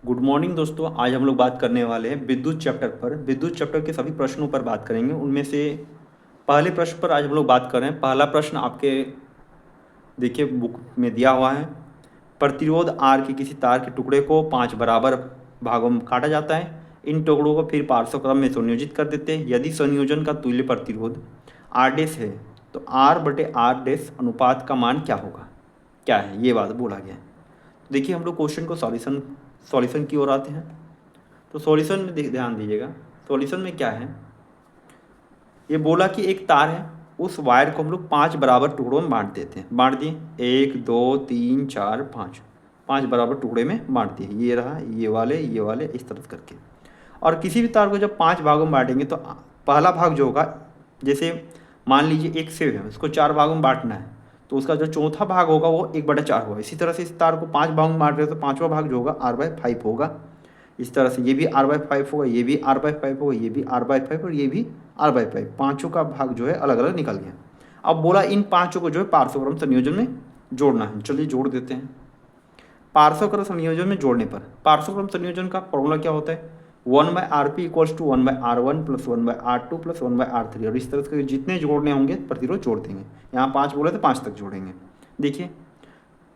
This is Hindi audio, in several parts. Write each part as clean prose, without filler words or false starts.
गुड मॉर्निंग दोस्तों। आज हम लोग बात करने वाले हैं विद्युत चैप्टर पर। विद्युत चैप्टर के सभी प्रश्नों पर बात करेंगे। उनमें से पहले प्रश्न पर आज हम लोग बात कर रहे हैं। पहला प्रश्न आपके देखिए बुक में दिया हुआ है। प्रतिरोध आर के किसी तार के टुकड़े को 5 बराबर भागों में काटा जाता है। इन टुकड़ों को फिर पार्श्व क्रम में संयोजित कर देते हैं। यदि संयोजन का तुल्य प्रतिरोध आर डैश है तो आर बटे आर डैश अनुपात का मान क्या होगा, क्या है, ये बात बोला गया है। देखिए हम लोग क्वेश्चन को सॉल्यूशन की ओर आते हैं। तो सॉल्यूशन में ध्यान दीजिएगा। सॉल्यूशन में क्या है, ये बोला कि एक तार है, उस वायर को हम लोग 5 बराबर टुकड़ों में बांट देते हैं। बांट दिए 1 2 3 4 5, 5 बराबर टुकड़े में बांट दिए। ये रहा, ये वाले इस तरह करके। और किसी भी तार को जब 5 भागों में बांटेंगे तो पहला भाग जो होगा, जैसे मान लीजिए एक सेब है, उसको 4 भागों में बांटना है, तो उसका जो चौथा भाग होगा वो 1/4 होगा। इसी तरह से इस तार को 5 भागों में बांट रहे हो तो पाँचवा भाग जो होगा r/5 होगा। इस तरह से ये भी r/5 होगा, ये भी r/5 होगा, ये भी r/5 और ये भी r/5। पाँचों का भाग जो है अलग अलग निकल गया। अब बोला इन पाँचों को जो है पार्श्वक्रम संयोजन में जोड़ना है। चलिए जोड़ देते हैं। पार्श्वक्रम संयोजन में जोड़ने पर पार्श्वक्रम संयोजन का फॉर्मूला क्या होता है, 1/Rp equals to 1/R1 plus 1/R2 plus 1/R3। और इस तरह से जितने जोड़ने होंगे प्रतिरोध जोड़ देंगे। यहाँ 5 बोले तो 5 तक जोड़ेंगे। देखिए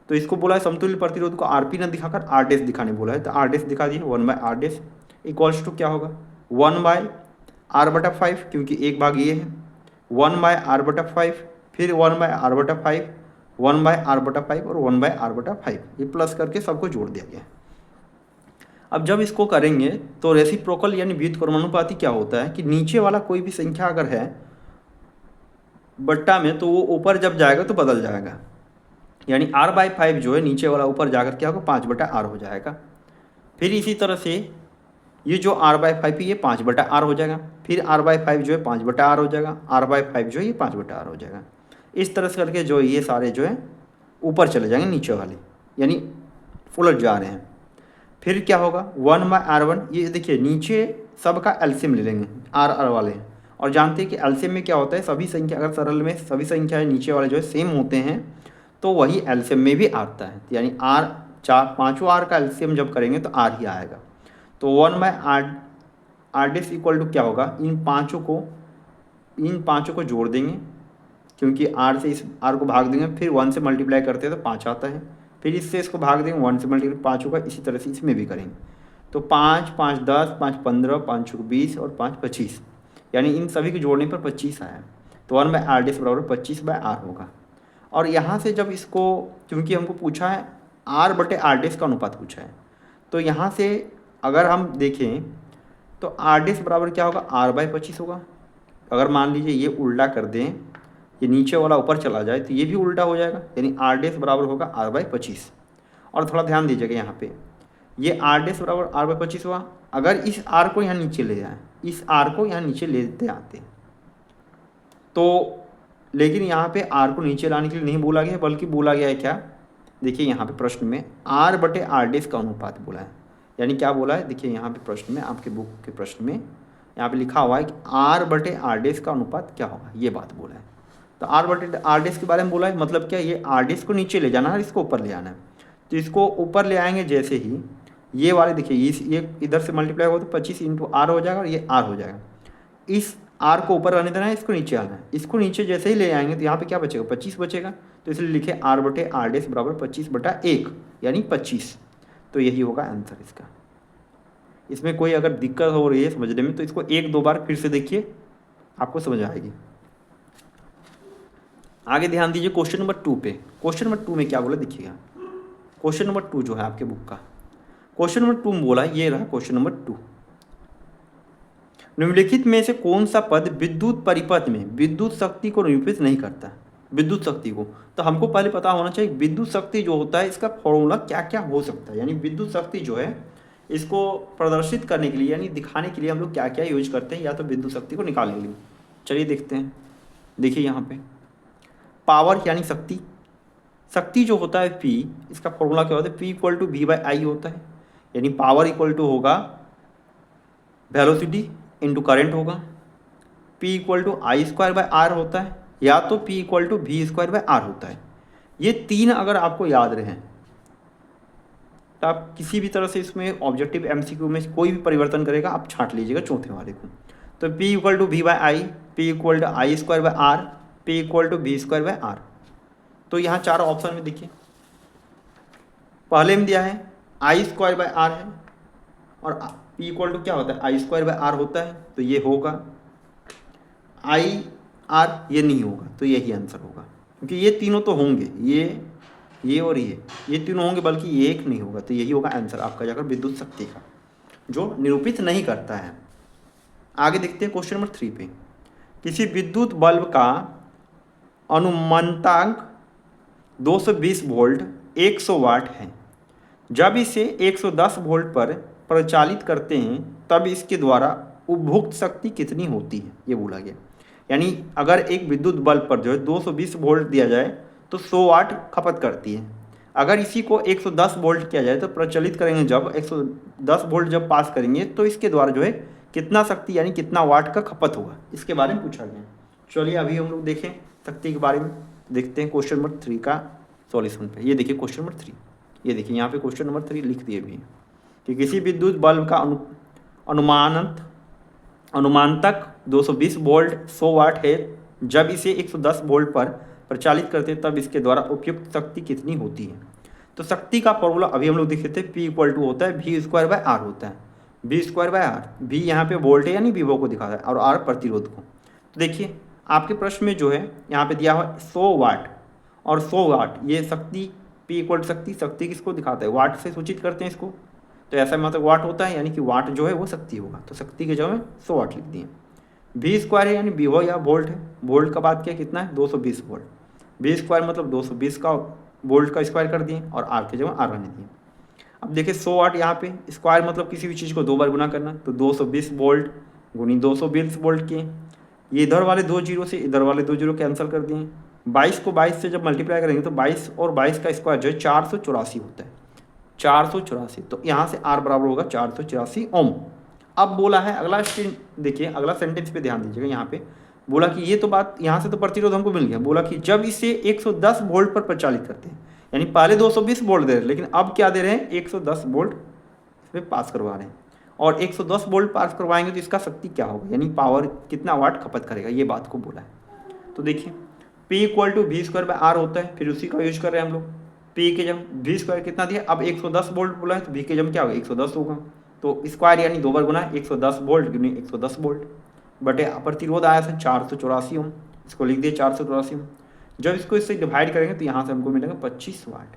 तो इसको बोला है समतुल्य प्रतिरोध को आरपी न दिखाकर आर डैश दिखाने बोला है, तो आर डैश दिखा दिए। 1/R डैश इक्वल्स टू क्या होगा 1/R/5, क्योंकि एक भाग ये है, 1/R/5, फिर 1/R/5, 1/R/5 और 1/R/5, ये प्लस करके सबको जोड़ दिया गया। अब जब इसको करेंगे तो रेसिप्रोकल यानी व्युत्क्रमानुपाती क्या होता है कि नीचे वाला कोई भी संख्या अगर है बट्टा में तो वो ऊपर जब जाएगा तो बदल जाएगा। यानी r/5 जो है नीचे वाला ऊपर जाकर क्या होगा 5/r हो जाएगा। फिर इसी तरह से ये जो r/5 है ये 5/r हो जाएगा। फिर r/5 जो है 5/r हो जाएगा। r/5 जो है ये 5/r हो जाएगा। इस तरह से करके जो ये सारे जो है ऊपर चले जाएंगे नीचे वाले, यानी उलट जा रहे हैं। फिर क्या होगा 1/R1, ये देखिए नीचे सबका एलसीएम ले लेंगे r वाले। और जानते हैं कि एलसीएम में क्या होता है, सभी संख्या अगर सरल में सभी संख्याएं नीचे वाले जो है सेम होते हैं तो वही एलसीएम में भी आता है। यानी आर पाँचों आर का एलसीएम जब करेंगे तो आर ही आएगा। तो 1/R डैश इक्वल टू क्या होगा, इन पाँचों को जोड़ देंगे, क्योंकि आर से इस आर को भाग देंगे, फिर 1 से मल्टीप्लाई करते हैं तो 5 आता है। फिर इससे इसको भाग देंगे 1 से मल्टीप्लाई पाँचों का। इसी तरह से इसमें भी करेंगे तो 5 5 10 5 15 5 20 और 5 25, यानी इन सभी को जोड़ने पर 25 आया। तो 1/R डैश बराबर 25/R होगा। और यहाँ से जब इसको, क्योंकि हमको पूछा है r/r डैश का अनुपात पूछा है, तो यहाँ से अगर हम देखें तो r डैश बराबर क्या होगा r/25 होगा। अगर मान लीजिए ये उल्टा कर दें, ये नीचे वाला ऊपर चला जाए तो ये भी उल्टा हो जाएगा, यानी r डैश बराबर होगा r/25। और थोड़ा ध्यान दीजिएगा यहाँ पे, ये r डैश बराबर r/25 हुआ। अगर इस r को यहाँ नीचे ले जाए, इस r को यहाँ नीचे लेते आते तो, लेकिन यहाँ पे r को नीचे लाने के लिए नहीं बोला गया, बल्कि बोला गया है क्या, देखिए यहाँ पे प्रश्न में r/r डैश का अनुपात बोला है। यानी क्या बोला है, देखिए यहाँ पे प्रश्न में, आपके बुक के प्रश्न में यहाँ पे लिखा हुआ है कि r/r डैश का अनुपात क्या होगा, ये बात बोला है। तो r/r डैश के बारे में बोला है, मतलब क्या, ये r डैश को नीचे ले जाना है, इसको ऊपर ले आना है। तो इसको ऊपर ले आएंगे जैसे ही, ये वाले देखिए ये इधर से मल्टीप्लाई हो तो 25 × r हो जाएगा और ये r हो जाएगा। इस r को ऊपर रहने देना है, इसको नीचे आना है। इसको नीचे जैसे ही ले आएंगे तो यहाँ पे क्या बचेगा 25 बचेगा। तो इसलिए लिखे r/r डैश बराबर 25/1 यानी 25। तो यही होगा आंसर इसका। इसमें कोई अगर दिक्कत हो रही है समझने में तो इसको 1-2 बार फिर से देखिए, आपको समझ आएगी। आगे ध्यान दीजिए क्वेश्चन नंबर 2 पे। क्वेश्चन नंबर 2 में क्या बोला देखिएगा। क्वेश्चन नंबर 2 जो है आपके बुक का, क्वेश्चन नंबर 2 में बोला, ये रहा क्वेश्चन नंबर 2। निम्नलिखित में से कौन सा पद विद्युत परिपथ में विद्युत शक्ति को निरूपित नहीं करता, विद्युत शक्ति को। तो हमको पहले पता होना चाहिए विद्युत शक्ति जो होता है इसका फॉर्मूला क्या क्या हो सकता है। यानी विद्युत शक्ति जो है इसको प्रदर्शित करने के लिए, यानी दिखाने के लिए हम लोग क्या क्या यूज करते हैं, या तो विद्युत शक्ति को निकालने के लिए। चलिए देखते हैं। देखिए यहाँ पे पावर यानी शक्ति, शक्ति जो होता है P, इसका फॉर्मूला क्या होता है, P = V/I होता है। यानी पावर इक्वल टू होगा वेलोसिटी इंटू करंट होगा। P = I² होता है, या तो P = V² R होता है। ये तीन अगर आपको याद रहे तो आप किसी भी तरह से इसमें ऑब्जेक्टिव एमसीक्यू में कोई भी परिवर्तन करेगा आप छांट लीजिएगा चौथे वाले को। तो P equal to V by I, P equal to I square by R, P equal to V square by R. तो यहाँ चार ऑप्शन में देखिए, पहले में दिया है आई स्क्वायर बाई आर है और P इक्वल टू क्या होता है आई स्क्वायर बाई आर होता है, तो ये होगा आई आर, ये नहीं होगा तो यही आंसर होगा, क्योंकि ये तीनों तो होंगे, ये और ये तीनों होंगे, बल्कि ये एक नहीं होगा, तो यही होगा आंसर आपका जाकर विद्युत शक्ति का, जो निरूपित नहीं करता है। आगे देखते हैं क्वेश्चन नंबर 3 पे। किसी विद्युत बल्ब का अनुमानतांक 220 वोल्ट 100 वाट है। जब इसे 110 वोल्ट पर प्रचालित करते हैं तब इसके द्वारा उपभोक्त शक्ति कितनी होती है, ये बोला गया। यानी अगर एक विद्युत बल्ब पर जो है 220 वोल्ट दिया जाए तो 100 वाट खपत करती है। अगर इसी को 110 वोल्ट किया जाए तो प्रचलित करेंगे, जब 110 वोल्ट जब पास करेंगे तो इसके द्वारा जो है कितना शक्ति यानी कितना वाट का खपत होगा, इसके बारे में पूछा गया। चलिए अभी हम लोग देखें शक्ति के बारे में, देखते हैं क्वेश्चन नंबर 3 का सॉल्यूशन पे। ये देखिए क्वेश्चन नंबर 3, ये देखिए यहाँ पे क्वेश्चन नंबर 3 लिख दिए भी हैं कि किसी विद्युत बल्ब का अनुमानतक 220 वोल्ट 100 वाट है। जब इसे 110 वोल्ट पर प्रचालित करते हैं तब इसके द्वारा उपयुक्त शक्ति कितनी होती है। तो शक्ति का फॉर्मूला अभी हम लोग देखे थे, P इक्वल टू होता है वी स्क्वायर बाय आर होता है, V square by R. V यहाँ पे वोल्ट है यानी विभव को दिखाता है और आर प्रतिरोध को। तो देखिए आपके प्रश्न में जो है यहाँ पे दिया हुआ 100 वाट और 100 वाट, ये शक्ति P इक्वल शक्ति किसको दिखाता है, वाट से सूचित करते हैं इसको, तो ऐसा मतलब वाट होता है, यानी कि वाट जो है वो शक्ति होगा, तो शक्ति के जगह में 100 वाट लिख दिए। वी स्क्वायर है यानी विभव या वोल्ट है, वोल्ट का बात किया कितना है 220 वोल्ट, वी स्क्वायर मतलब 220 का वोल्ट का स्क्वायर कर दिए और आर के जगह आर रहने दिए। अब देखिए 100 वाट यहाँ पे स्क्वायर मतलब किसी भी चीज़ को 2 बार गुना करना, तो 220 वोल्ट गुनी 220 वोल्ट किए, ये इधर वाले 2 जीरो से इधर वाले 2 जीरो कैंसिल कर दिए। 22 को 22 से जब मल्टीप्लाई करेंगे तो 22 और 22 का स्क्वायर जो है 484 होता है, 484। तो यहाँ से आर बराबर होगा 484 ओम। अब बोला है अगला देखिए अगला सेंटेंस पे ध्यान दीजिएगा, यहाँ पे बोला कि ये तो बात यहाँ से तो प्रतिरोध हमको मिल गया, बोला कि जब इसे 110 वोल्ट पर प्रचालित करते हैं, यानी पहले 220 वोल्ट दे रहे हैं लेकिन अब क्या दे रहे हैं 110 वोल्ट इसमें पास करवा रहे हैं, और 110 वोल्ट पास करवाएंगे तो इसका शक्ति क्या होगा यानी पावर कितना वाट खपत करेगा, ये बात को बोला है। तो देखिए P equal to V square by R होता है, फिर उसी का यूज कर रहे हैं हम लोग। P के जब वी स्क्वायर कितना दिया, अब 110 वोल्ट बोला है तो V के जब क्या होगा 110 होगा, तो स्क्वायर यानी 2 बार गुना 110 वोल्ट गुनी 110 वोल्ट बटे प्रतिरोध आया था 484 ओम, इसको लिख दिए 484 ओम। जब इसको इससे डिवाइड करेंगे तो यहाँ से हमको मिलेगा 25 वाट,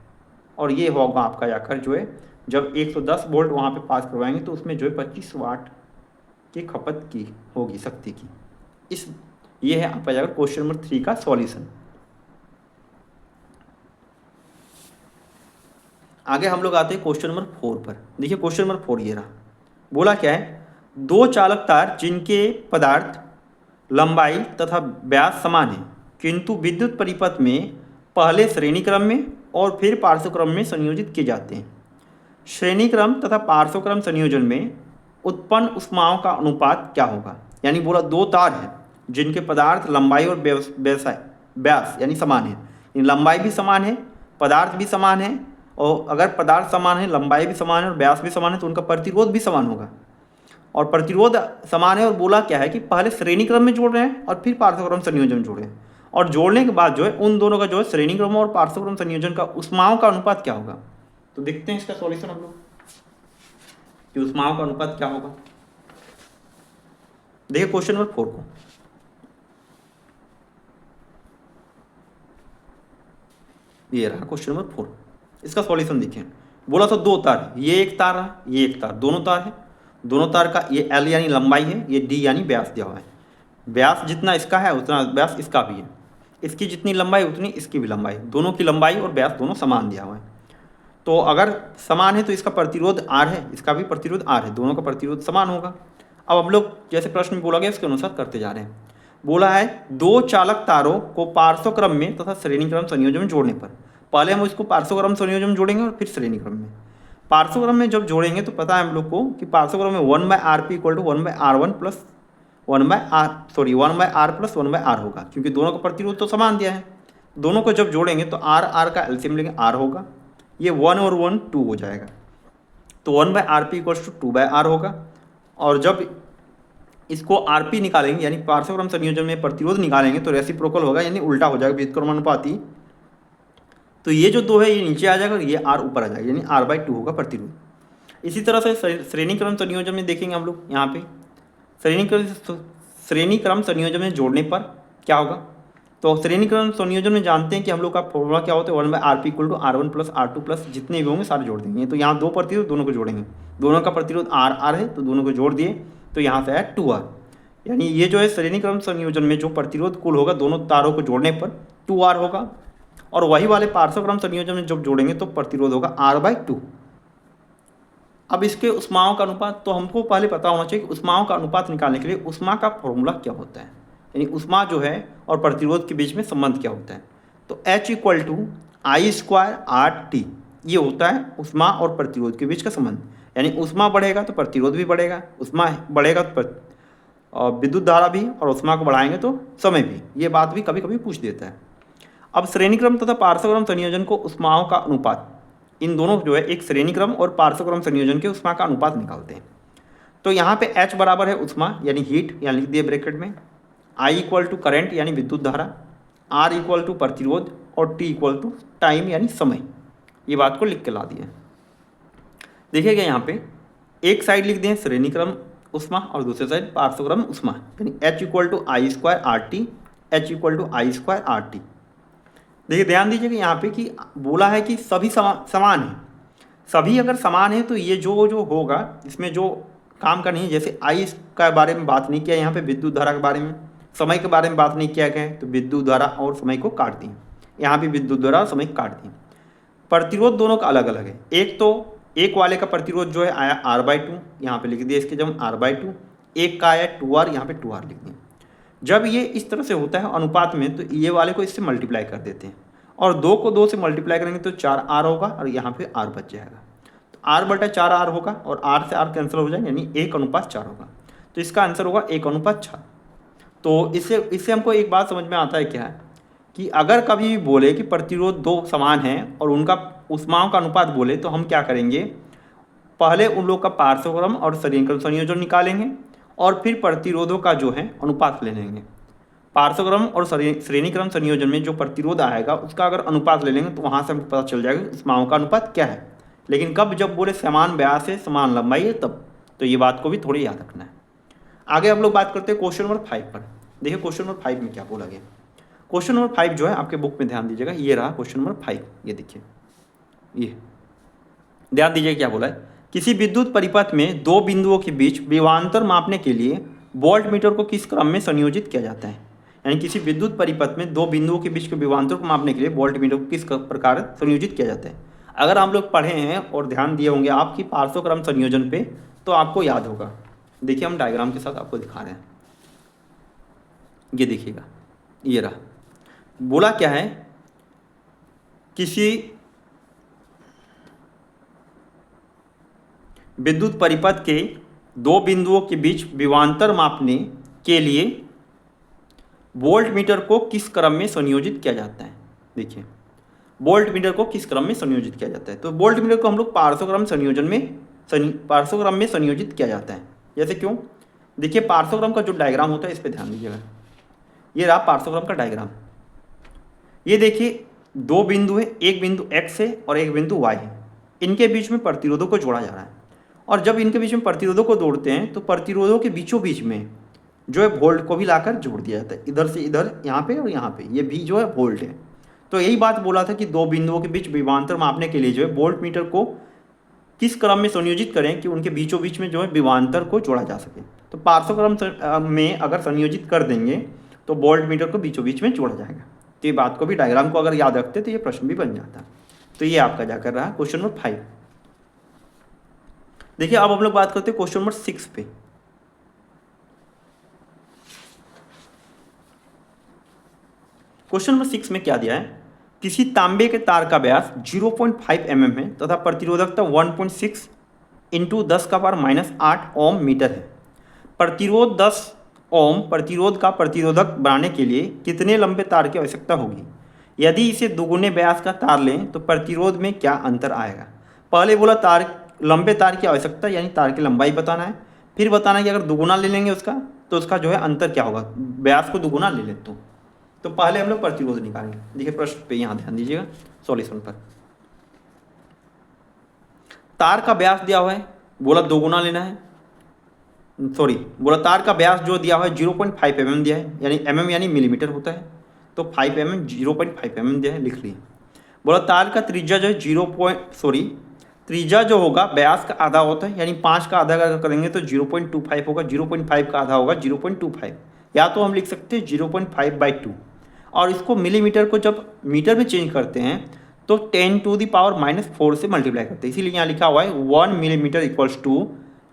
और ये होगा आपका जाकर जो है जब 110 वोल्ट वहाँ पे पास करवाएंगे तो उसमें जो है 25 वाट की खपत की होगी शक्ति की। इस ये है आपका जाकर क्वेश्चन नंबर 3 का सॉल्यूशन। आगे हम लोग आते हैं क्वेश्चन नंबर 4 पर। देखिए क्वेश्चन नंबर 4 ये रहा, बोला क्या है, 2 चालक तार जिनके पदार्थ लंबाई तथा व्यास समान है किंतु विद्युत परिपथ में पहले श्रेणी क्रम में और फिर पार्श्व क्रम में संयोजित किए जाते हैं। श्रेणी क्रम तथा पार्श्व क्रम संयोजन में उत्पन्न ऊष्माओं का अनुपात क्या होगा। यानी बोला 2 तार हैं जिनके पदार्थ लंबाई और व्यास यानी समान है, लंबाई भी समान है पदार्थ भी समान है, और अगर पदार्थ समान है लंबाई भी समान है और व्यास भी समान है तो उनका प्रतिरोध भी समान होगा, और प्रतिरोध समान है। और बोला क्या है कि पहले श्रेणी क्रम में जोड़ रहे हैं और फिर पार्श्वक्रम संयोजन जोड़ रहे हैं, और जोड़ने के बाद जो है उन दोनों का जो है श्रेणी क्रम और पार्श्वक्रम संयोजन का ऊष्माओं का अनुपात क्या होगा। तो देखते हैं इसका सॉल्यूशन हम लोग कि ऊष्माओं का अनुपात क्या होगा। देखिए क्वेश्चन नंबर 4 को, ये रहा क्वेश्चन नंबर 4, इसका सॉल्यूशन देखिए। बोला तो 2 तार, ये एक तार रहा ये एक तार, दोनों तार है, दोनों तार का ये L यानी लंबाई है, ये D यानी व्यास दिया हुआ है। व्यास जितना इसका है उतना व्यास इसका भी है, इसकी जितनी लंबाई उतनी इसकी भी लंबाई, दोनों की लंबाई और व्यास दोनों समान दिया हुआ है। तो अगर समान है तो इसका प्रतिरोध R है, इसका भी प्रतिरोध R है, दोनों का प्रतिरोध समान होगा। अब हम लोग जैसे प्रश्न में बोला गया इसके अनुसार करते जा रहे हैं। बोला है 2 चालक तारों को पार्श्व क्रम में तथा श्रेणी क्रम संयोजन में जोड़ने पर, पहले हम इसको पार्श्व क्रम संयोजन में जोड़ेंगे और फिर श्रेणी क्रम में। पार्श्व क्रम में जब जोड़ेंगे तो पता है हम लोग को कि पार्श्व क्रम में 1/Rp equal to 1/R1 plus 1/R plus 1/R होगा, क्योंकि दोनों का प्रतिरोध तो समान दिया है। दोनों को जब जोड़ेंगे तो R का एलसीएम लेंगे R होगा, ये 1 और 1 2 हो जाएगा, तो 1/RP इक्वल्स टू 2/R होगा। और जब इसको RP निकालेंगे यानी पार्श्वक्रम संयोजन में प्रतिरोध निकालेंगे तो रेसिप्रोकल होगा, यानी उल्टा हो जाएगा, व्युत्क्रमानुपाती। तो ये जो 2 है ये नीचे आ जाएगा और ये R ऊपर आ जाएगा, यानी R/2 होगा प्रतिरोध। इसी तरह से श्रेणीक्रम संयोजन में देखेंगे हम लोग, यहाँ पे श्रेणीक्रम संयोजन में जोड़ने पर क्या होगा। तो श्रेणीक्रम संयोजन में जानते हैं कि हम लोग का फॉर्मूला क्या होता है, 1/RP equal to R1 plus R2 plus जितने भी होंगे सारे जोड़ देंगे। तो यहाँ 2 प्रतिरोध, दोनों को जोड़ेंगे, दोनों का प्रतिरोध R है तो दोनों को जोड़ दिए, तो यहाँ से आया 2R। यानी ये जो है श्रेणीक्रम संयोजन में जो प्रतिरोध कुल होगा दोनों तारों को जोड़ने पर 2R होगा, और वही वाले पार्श्वक्रम संयोजन में जब जोड़ेंगे तो प्रतिरोध होगा R/2। अब इसके उष्माओं का अनुपात, तो हमको पहले पता होना चाहिए कि उष्माओं का अनुपात निकालने के लिए उष्मा का फॉर्मूला क्या होता है, यानी उष्मा जो है और प्रतिरोध के बीच में संबंध क्या होता है। तो H इक्वल टू I²RT, ये होता है उष्मा और प्रतिरोध के बीच का संबंध। यानी उष्मा बढ़ेगा तो प्रतिरोध भी बढ़ेगा, उष्मा बढ़ेगा तो विद्युत धारा भी, और उष्मा को बढ़ाएंगे तो समय भी। ये बात भी कभी कभी पूछ देता है। अब श्रेणीक्रम तथा पार्श्वक्रम संयोजन को उष्माओं का अनुपात, इन दोनों जो है एक श्रेणीक्रम और पार्श्वक्रम संयोजन के उष्मा का अनुपात निकालते हैं। तो यहाँ पे H बराबर है उष्मा यानी हीट, यहाँ लिख दिए ब्रैकेट में, I इक्वल टू करंट यानी विद्युत धारा, R इक्वल टू प्रतिरोध, और T इक्वल टू टाइम यानी समय। ये बात को लिख के ला दिए। देखिएगा यहाँ पे एक साइड लिख दें श्रेणीक्रम उष्मा और दूसरी साइड पार्श्वक्रम उष्मा, यानी H equal to I²RT, H equal to I²RT। देखिए ध्यान दीजिएगा यहाँ पे कि बोला है कि सभी समान है। सभी अगर समान है तो ये जो होगा इसमें जो काम करनी है, जैसे I का बारे में बात नहीं किया, यहाँ पे विद्युत धारा के बारे में, समय के बारे में बात नहीं किया गया है, तो विद्युत धारा और समय को काट दी। यहाँ भी विद्युत धारा और समय काट दी। प्रतिरोध दोनों का अलग अलग है। एक तो एक वाले का प्रतिरोध जो है आया R/2, यहाँ पे लिख दिया इसके जब R/2, एक का आया 2R, यहाँ पे 2R लिख दिया। जब ये इस तरह से होता है अनुपात में, तो ये वाले को इससे मल्टीप्लाई कर देते हैं, और 2 को 2 से मल्टीप्लाई करेंगे तो 4R होगा, और यहाँ पे R बच जाएगा। तो R/4R होगा, और R से R कैंसिल हो जाएगा, यानी 1:4 होगा। तो इसका आंसर होगा 1:4। तो इससे हमको एक बात समझ में आता है क्या है कि अगर कभी भी बोले कि प्रतिरोध 2 समान हैं और उनका उष्माओं का अनुपात बोले, तो हम क्या करेंगे, पहले उन लोग का पार्श्वक्रम और श्रेणीक्रम संयोजन निकालेंगे और फिर प्रतिरोधों का जो है अनुपात ले लेंगे। पार्श्वक्रम और श्रेणीक्रम संयोजन में जो प्रतिरोध आएगा उसका अगर अनुपात ले लेंगे तो वहाँ से हमको पता चल जाएगा उष्माओं का अनुपात क्या है। लेकिन कब, जब बोले समान व्यास है समान लंबाई है तब। तो ये बात को भी थोड़ी याद रखना है। आगे हम लोग बात करते हैं क्वेश्चन नंबर 5 पर। देखिए क्वेश्चन नंबर 5 में क्या बोला गया। क्वेश्चन नंबर 5 जो है आपके बुक में ध्यान दीजिएगा, ये रहा क्वेश्चन नंबर 5। ये देखिए, ये ध्यान दीजिए क्या बोला है। किसी विद्युत परिपथ में 2 बिंदुओं के बीच विभवांतर मापने के लिए वोल्ट मीटर को किस क्रम में संयोजित किया जाता है। यानी किसी विद्युत परिपथ में 2 बिंदुओं के बीच के विभवांतर को मापने के लिए वोल्ट मीटर को किस प्रकार संयोजित किया जाता है। अगर हम लोग पढ़े हैं और ध्यान दिए होंगे आपकी पार्श्वक्रम संयोजन पे, तो आपको याद होगा। देखिए हम डायग्राम के साथ आपको दिखा रहे हैं, ये देखिएगा, ये रहा। बोला क्या है, किसी विद्युत परिपथ के 2 बिंदुओं के बीच विभवांतर मापने के लिए वोल्ट मीटर को किस क्रम में संयोजित किया जाता है। देखिए वोल्ट मीटर को किस क्रम में संयोजित किया जाता है। तो वोल्ट मीटर को हम लोग पार्श्वक्रम संयोजन में पार्श्वक्रम में संयोजित किया जाता है। जैसे क्यों, देखिए पार्श्वक्रम का जो डायग्राम होता है इस पर ध्यान दीजिएगा। ये रहा पार्श्वक्रम का डायग्राम। ये देखिए 2 बिंदु है, एक बिंदु X है और एक बिंदु Y है। इनके बीच में प्रतिरोधों को जोड़ा जा रहा है, और जब इनके बीच में प्रतिरोधों को जोड़ते हैं तो प्रतिरोधों के बीचों बीच में जो है वोल्ट को भी लाकर जोड़ दिया जाता है। इधर से इधर, यहाँ पे और यहाँ पे, ये भी जो है वोल्ट है। तो यही बात बोला था कि 2 बिंदुओं के बीच विभवांतर मापने के लिए जो है वोल्ट मीटर को किस क्रम में संयोजित करें कि उनके बीचों बीच में जो है विभवांतर को जोड़ा जा सके। तो पार्श्वक्रम में अगर संयोजित कर देंगे तो वोल्ट मीटर को बीचों बीच में जोड़ा जाएगा। तो ये बात को भी, डायग्राम को अगर याद रखते तो ये प्रश्न भी बन जाता। तो ये आपका जाकर रहा क्वेश्चन नंबर 5। देखिए अब हम लोग बात करते हैं क्वेश्चन नंबर 6 पे। क्वेश्चन नंबर 6 में क्या दिया है, किसी तांबे के तार का व्यास 0.5 mm है तथा प्रतिरोधकता 1.6 इंटू 10⁻⁻8 ओम मीटर है। प्रतिरोध 10 ओम प्रतिरोध का प्रतिरोधक बनाने के लिए कितने लंबे तार की आवश्यकता होगी। यदि इसे दोगुने व्यास का तार लें तो प्रतिरोध में क्या अंतर आएगा। पहले बोला तार लंबे तार की आवश्यकता यानी तार की लंबाई बताना है, फिर बताना है कि अगर दुगुना ले लेंगे उसका तो उसका जो है अंतर क्या होगा, व्यास को दुगुना ले ले तो पहले हम लोग प्रतिरोध निकालेंगे। देखिए प्रश्न पे यहाँ ध्यान दीजिएगा सॉल्यूशन पर। तार का व्यास दिया हुआ है, बोला दुगुना लेना है, सॉरी बोला तार का व्यास जो दिया हुआ है 0.5 mm दिया है, यानी mm यानी मिलीमीटर होता है, तो 5 mm 0.5 mm दिया है, लिख लिए। बोला तार का त्रिज्या जो है त्रिज्या जो होगा व्यास का आधा होता है, यानी 5 का आधा अगर करेंगे तो 0.25 होगा, 0.5 का आधा होगा 0.25, या तो हम लिख सकते हैं 0.5/2। और इसको मिलीमीटर को जब मीटर में चेंज करते हैं तो 10⁻⁻4 से मल्टीप्लाई करते हैं, इसीलिए यहाँ लिखा हुआ है 1 मिलीमीटर इक्वल्स टू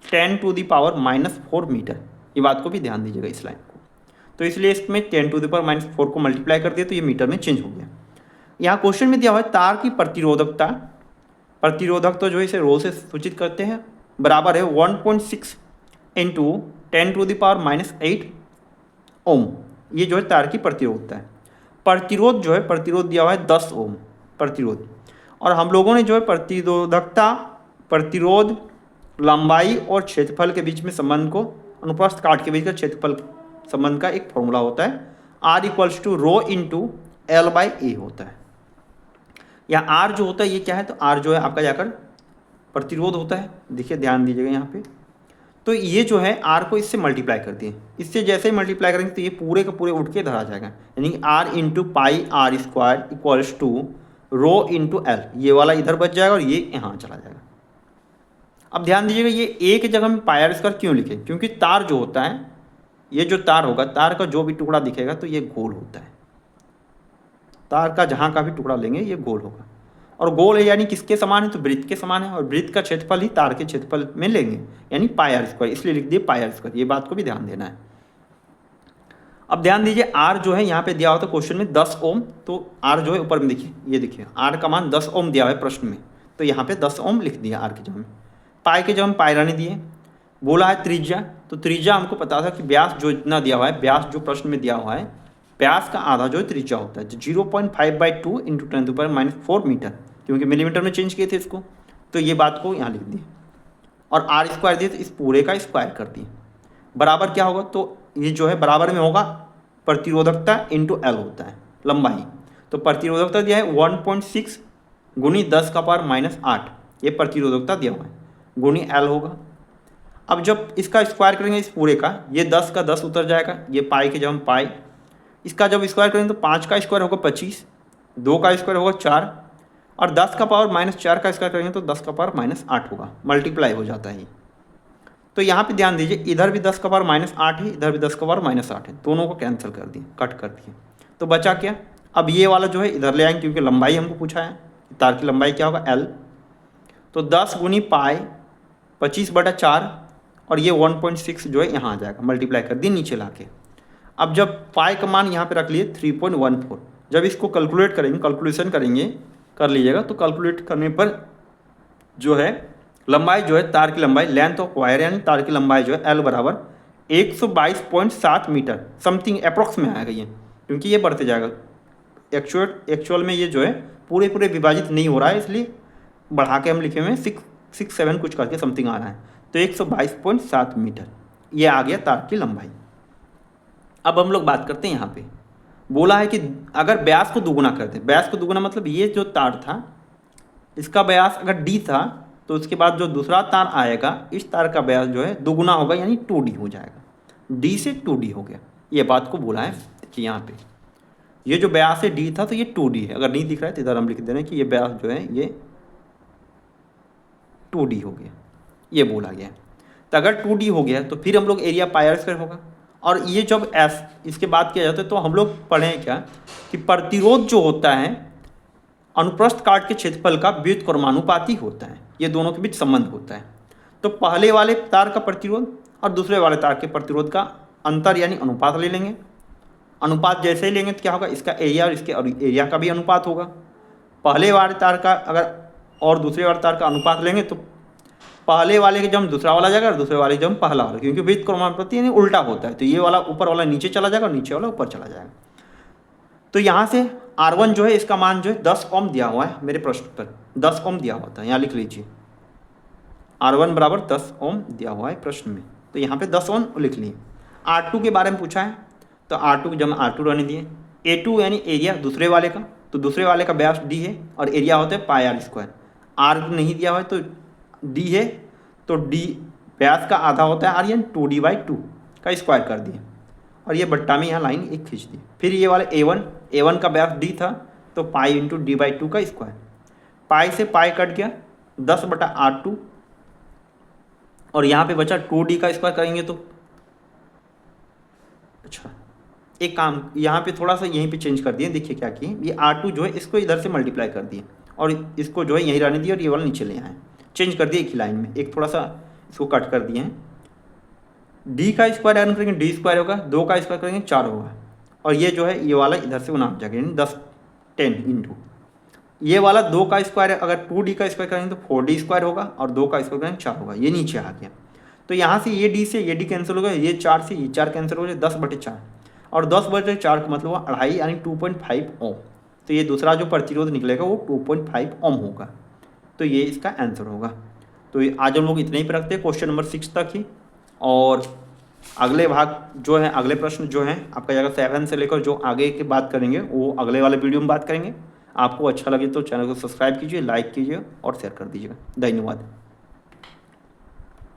10⁻⁻4 मीटर। ये बात को भी ध्यान दीजिएगा इस लाइन को। तो इसलिए इसमें 10⁻⁻4 को मल्टीप्लाई कर दिया तो ये मीटर में चेंज हो गया। यहाँ क्वेश्चन में दिया हुआ है तार की प्रतिरोधकता जो है इसे रो से सूचित करते हैं, बराबर है 1.6 इंटू 10⁻⁻8 ओम। ये जो है तार की प्रतिरोधकता है। प्रतिरोध जो है प्रतिरोध दिया हुआ है 10 ओम प्रतिरोध, और हम लोगों ने जो है प्रतिरोधकता, प्रतिरोध, लंबाई और क्षेत्रफल के बीच में संबंध को, अनुप्रस्थ काट के बीच का क्षेत्रफल संबंध का एक फॉर्मूला होता है, R equals to rho into L/A होता है। या R जो होता है ये क्या है, तो R जो है आपका जाकर प्रतिरोध होता है। देखिए ध्यान दीजिएगा यहाँ पे, तो ये जो है R को इससे मल्टीप्लाई कर दिए, इससे जैसे ही मल्टीप्लाई करेंगे तो ये पूरे का पूरे उठ के इधर आ जाएगा, यानी R into pi R square equals to rho into L। ये वाला इधर बच जाएगा और ये यहाँ चला जाएगा। अब ध्यान दीजिएगा ये एक जगह में पाई R स्क्वायर क्यों लिखे, क्योंकि तार जो होता है, ये जो तार होगा, तार का जो भी टुकड़ा दिखेगा तो ये गोल होता है। तार का जहाँ का भी टुकड़ा लेंगे ये गोल होगा, और गोल है यानी किसके समान है, तो वृत्त के समान है, और वृत्त का क्षेत्रफल ही तार के क्षेत्रफल में लेंगे, यानी पाई R स्क्वायर, इसलिए लिख दिए पाई R स्क्वायर। ये बात को भी ध्यान देना है। अब ध्यान दीजिए R जो है यहाँ पे दिया हुआ था क्वेश्चन में 10 ओम, तो R जो है ऊपर में देखिए, ये देखिए R का मान 10 ओम दिया हुआ है प्रश्न में, तो यहाँ पे 10 ओम लिख दिया R की जगह में। पाई के जगह में पाई रहने दिए। बोला है त्रिज्या, तो त्रिज्या हमको पता था कि व्यास जो इतना दिया हुआ है, व्यास जो प्रश्न में दिया हुआ है, व्यास का आधा जो त्रिज्या होता है, 0.5/2 इंटू 10⁻⁻4 मीटर, क्योंकि मिलीमीटर में चेंज किए थे इसको, तो ये बात को यहाँ लिख दिए। और R स्क्वायर दिए तो इस पूरे का स्क्वायर कर दिए, बराबर क्या होगा, तो ये जो है बराबर में होगा प्रतिरोधकता इंटू L होता है लंबाई। तो प्रतिरोधकता दिया है 1.6 गुनी 10⁻⁻8, ये प्रतिरोधकता दिया हुआ है, गुनी L होगा। अब जब इसका स्क्वायर करेंगे इस पूरे का, ये 10 का 10 उतर जाएगा, ये पाई के जब पाई, इसका जब स्क्वायर करेंगे तो 5 का स्क्वायर होगा 25, 2 का स्क्वायर होगा 4, और 10⁻⁻4 का स्क्वायर करेंगे तो 10⁻�8 होगा, मल्टीप्लाई हो जाता है ये। तो यहाँ पे ध्यान दीजिए, इधर भी 10⁻�8 है, इधर भी 10⁻�8 है, दोनों को कैंसिल कर दिए, कट कर दिए, तो बचा क्या। अब ये वाला जो है इधर ले आएंगे, क्योंकि लंबाई हमको पूछा है, तार की लंबाई क्या होगा L, तो 10 गुनी पाई 25/4, और ये 1.6 जो है यहाँ आ जाएगा, मल्टीप्लाई कर दिए नीचे ला के। अब जब पाई का मान यहाँ पे रख लिए 3.14, जब इसको कैलकुलेट करेंगे, कैलकुलेशन करेंगे, कर लीजिएगा, तो कैलकुलेट करने पर जो है लंबाई जो है तार की लंबाई, लेंथ ऑफ वायर यानी तार की लंबाई जो है L बराबर 122.7 मीटर समथिंग अप्रोक्स में आएगा ये, क्योंकि ये बढ़ते जाएगा। एक्चुअल में ये जो है पूरे विभाजित नहीं हो रहा है, इसलिए बढ़ा के हम लिखे हुए 667 कुछ करके समथिंग आ रहा है, तो 122.7 मीटर ये आ गया तार की लंबाई। अब हम लोग बात करते हैं, यहाँ पे बोला है कि अगर व्यास को दुगुना करते, व्यास को दुगुना मतलब ये जो तार था इसका व्यास अगर D था, तो उसके बाद जो दूसरा तार आएगा इस तार का व्यास जो है दुगुना होगा, यानी 2D हो जाएगा, D से 2D हो गया। ये बात को बोला है कि यहाँ पे ये जो व्यास है D था तो ये 2D है, अगर नहीं दिख रहा है तो इधर हम लिख दे रहे हैं कि ये व्यास जो है ये 2D हो गया, ये बोला गया। तो अगर 2D हो गया तो फिर हम लोग एरिया पाई R स्क्वायर होगा, और ये जब S इसके बाद किया जाता है तो हम लोग पढ़ें क्या कि प्रतिरोध जो होता है अनुप्रस्थ काट के क्षेत्रफल का व्युत्क्रमानुपाती होता है, ये दोनों के बीच संबंध होता है। तो पहले वाले तार का प्रतिरोध और दूसरे वाले तार के प्रतिरोध का अंतर यानी अनुपात ले लेंगे। अनुपात जैसे ही लेंगे तो क्या होगा, इसका एरिया और इसके एरिया का भी अनुपात होगा। पहले वाले तार का अगर और दूसरे वाले तार का अनुपात लेंगे तो पहले वाले के जब दूसरा वाला जाएगा और दूसरे वाले जब पहला वाला, क्योंकि व्युत्क्रमानुपाती यानी उल्टा होता है, तो ये वाला ऊपर वाला नीचे चला जाएगा और नीचे वाला ऊपर चला जाएगा। तो यहाँ से R1 जो है इसका मान जो है 10 ओम दिया हुआ है मेरे प्रश्न पर, 10 ओम दिया हुआ था, यहाँ लिख लीजिए R1 बराबर 10 ओम दिया हुआ है प्रश्न में, तो यहाँ पे 10 ओम लिख लिए। R2 के बारे में पूछा है, तो R2 की जगह R2 रहने दिए। A2 यानी एरिया दूसरे वाले का, तो दूसरे वाले का व्यास D है और एरिया होता है पाई आर स्क्वायर। R नहीं दिया हुआ है तो D है, तो D व्यास का आधा होता है R, यानी 2D/2 का स्क्वायर कर दिए और ये बट्टा में यहाँ लाइन एक खींच दी। फिर ये वाला A1 का व्यास D था, तो पाई इंटू D/2 का स्क्वायर। पाई से पाई कट गया, 10/R2 और यहाँ पे बचा 2D का स्क्वायर करेंगे तो अच्छा एक काम यहाँ पे थोड़ा सा यहीं पे चेंज कर दिए। देखिए क्या किए, ये R2 जो है इसको इधर से मल्टीप्लाई कर दिए और इसको जो है यहीं रहने दिए और ये वाला नीचे ले आए, चेंज कर दिए एक ही लाइन में, एक थोड़ा सा इसको कट कर दिए हैं। D का स्क्वायर ऐड करेंगे D स्क्वायर होगा, 2 का स्क्वायर करेंगे 4 होगा और ये जो है ये वाला इधर से उना जाएगा, यानी 10 इंटू ये वाला 2 का स्क्वायर है, अगर 2D का स्क्वायर करेंगे तो 4D स्क्वायर होगा और 2 का स्क्वायर करेंगे 4 होगा, ये नीचे आ गया। तो यहाँ से ये D से ये D कैंसिल हो गया, ये 4 से ये 4 कैंसिल हो गया, 10/4 और 10/4 का मतलब हुआ 2.5 यानी 2.5 ओम। तो ये दूसरा जो प्रतिरोध निकलेगा वो 2.5 ओम होगा, तो ये इसका आंसर होगा। तो आज हम लोग इतने ही पर रखते हैं, क्वेश्चन नंबर 6 तक ही। और अगले भाग जो है, अगले प्रश्न जो है आपका जगह 7 से लेकर जो आगे की बात करेंगे वो अगले वाले वीडियो में बात करेंगे। आपको अच्छा लगे तो चैनल को सब्सक्राइब कीजिए, लाइक कीजिए और शेयर कर दीजिएगा। धन्यवाद।